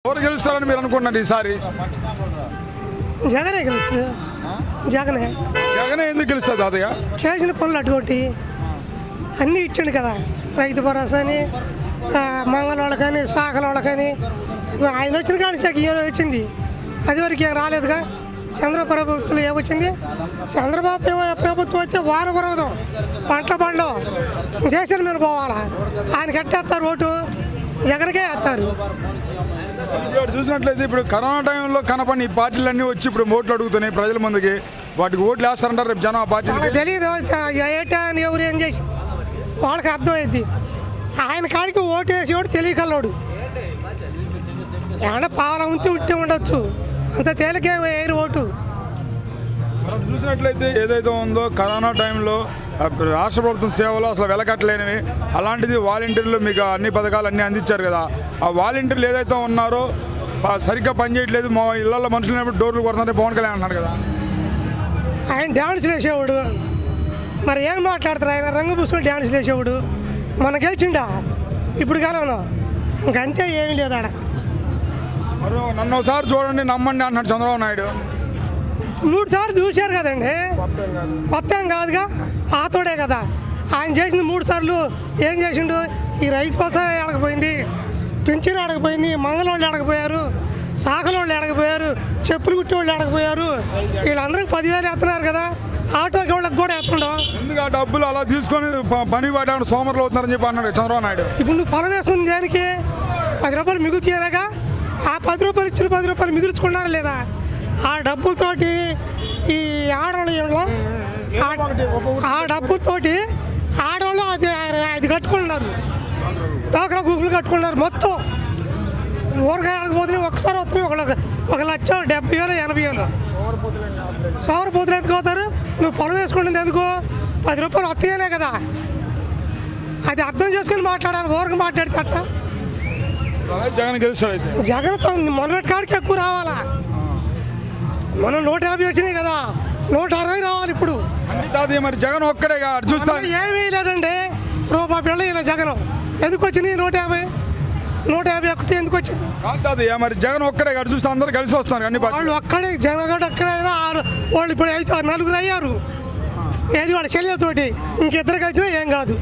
ఎవరు గెలుస్తారని మీరు అనుకుంటున్నారు ఈసారి? జగనే గెలుస్తుంది. జగనే ఎందుకు గెలుస్తుంది తాతయ్య? చేసిన పనులు అటువంటి అన్నీ ఇచ్చాడు కదా, రైతు భరోసా అని, మంగళవాళ్ళ కానీ శాఖల కానీ. ఆయన వచ్చిన కానీ వచ్చింది, అది వరకు ఏం రాలేదుగా. చంద్రబాబు ప్రభుత్వం ఏమొచ్చింది? చంద్రబాబు ప్రభుత్వం వస్తే వారం పర్వతం పంటల పండ్లు దేశాల మీద పోవాలా. ఆయన కట్టేస్తారు ఓటు, జగన్కే వేస్తారు. చూసినట్లయితే ఇప్పుడు కరోనా టైంలో కనపడిన ఈ పార్టీలన్నీ వచ్చి ఇప్పుడు ఓట్లు అడుగుతున్నాయి ప్రజల ముందుకి, వాటికి ఓట్లు వేస్తారంటారు రేపు జనం. ఆ పార్టీ తెలియదు ఏటా అని ఎవరు ఏం చేసి వాళ్ళకి అర్థమైంది. ఆయన కాడికి ఓటు వేసేవాడు తెలియకల్లోడు, ఏమన్నా పాల ఉంటే ఉండొచ్చు, అంత తేలికే వేయరు ఓటు. చూసినట్లయితే ఏదైతే ఉందో కరోనా టైంలో రాష్ట్ర ప్రభుత్వం సేవలు అసలు వెలకట్టలేనివి, అలాంటిది వాలంటీర్లు మీకు అన్ని పథకాలు అన్నీ అందించారు కదా. ఆ వాలంటీర్లు ఏదైతే ఉన్నారో సరిగ్గా పనిచేయట్లేదు, మా ఇళ్లలో మనుషులు డోర్లు కొడుతుంటే పవన్ కళ్యాణ్ అన్నాడు కదా. ఆయన డ్యాన్స్లు వేసేవాడు, మరి ఏం మాట్లాడతారు? ఆయన రంగు పూసుకొని డ్యాన్స్లు వేసేవాడు. మన గెలిచిండా ఇప్పుడు కాలంలో, ఇంకంతే ఏమీ లేదు ఆడ. మరో నన్ను ఒకసారి చూడండి నమ్మండి అన్నాడు చంద్రబాబు నాయుడు. 3 సార్లు చూశారు కదండి, కొత్త ఏం కాదుగా, పాతోడే కదా. ఆయన చేసింది 3 సార్లు ఏం చేసిండు? ఈ రైతు కోసం ఎడకపోయింది, పింఛన్ ఎడకపోయింది, మంగళవాళ్ళు ఎడకపోయారు, శాఖలోళ్ళు ఎడకపోయారు, చెప్పులు కుట్టి వాళ్ళు ఎడకపోయారు. వీళ్ళందరికీ 10,000 వేస్తున్నారు కదా, ఆటోకి వాళ్ళకి కూడా వేస్తుండవు. ఎందుకు ఆ డబ్బులు అలా తీసుకొని పని పడ్డాడు సోమరులు అవుతున్నారని చెప్పి అన్నాడు చంద్రబాబు నాయుడు. ఇప్పుడు నువ్వు పొలం వేసుకుని దేనికి? 10 రూపాయలు మిగులుతాయనగా, ఆ 10 రూపాయలు ఇచ్చిన 10 రూపాయలు మిగుల్చుకున్నారా లేదా? ఆ డబ్బులతోటి ఈ ఆడవాళ్ళు, ఆ డబ్బులతోటి ఆడవాళ్ళు అది కట్టుకున్నారు, డోక్రా గ్రూపులు కట్టుకున్నారు. మొత్తం ఊరగాయలకు పోతున్నాయి, ఒక్కసారి వస్తున్నాయి 1,70,000 80,000. సోమరపోతులు ఎందుకు అవుతారు? నువ్వు పొలం వేసుకుంటుంది ఎందుకు? 10 రూపాయలు వస్తాయనే కదా. అది అర్థం చేసుకుని మాట్లాడాలి, ఊరికి మాట్లాడితే అట్ట. జగన్ గెలుస్తాడు. జగన్తో మొన్నటి కాడికి ఎక్కువ రావాలా. మనం 150 వచ్చినాయి కదా, 160 రావాలి ఇప్పుడు. మరి జగన్ ఒక్కడే చూస్తా ఏమీ లేదండి, రూపాయి పిల్లలు ఇలా జగన్ ఎందుకు వచ్చినాయి? 151 ఎందుకు వచ్చింది? మరి జగన్ ఒక్కడే కాదు చూస్తే అందరూ కలిసి వస్తున్నారు అన్ని వాళ్ళు ఒక్కడే. జగన్ ఒక్కడైనా వాళ్ళు ఇప్పుడు 4 అయ్యారు. ఏది వాళ్ళ చెల్లెతోటి, ఇంకిద్దరు కలిసినా ఏం కాదు.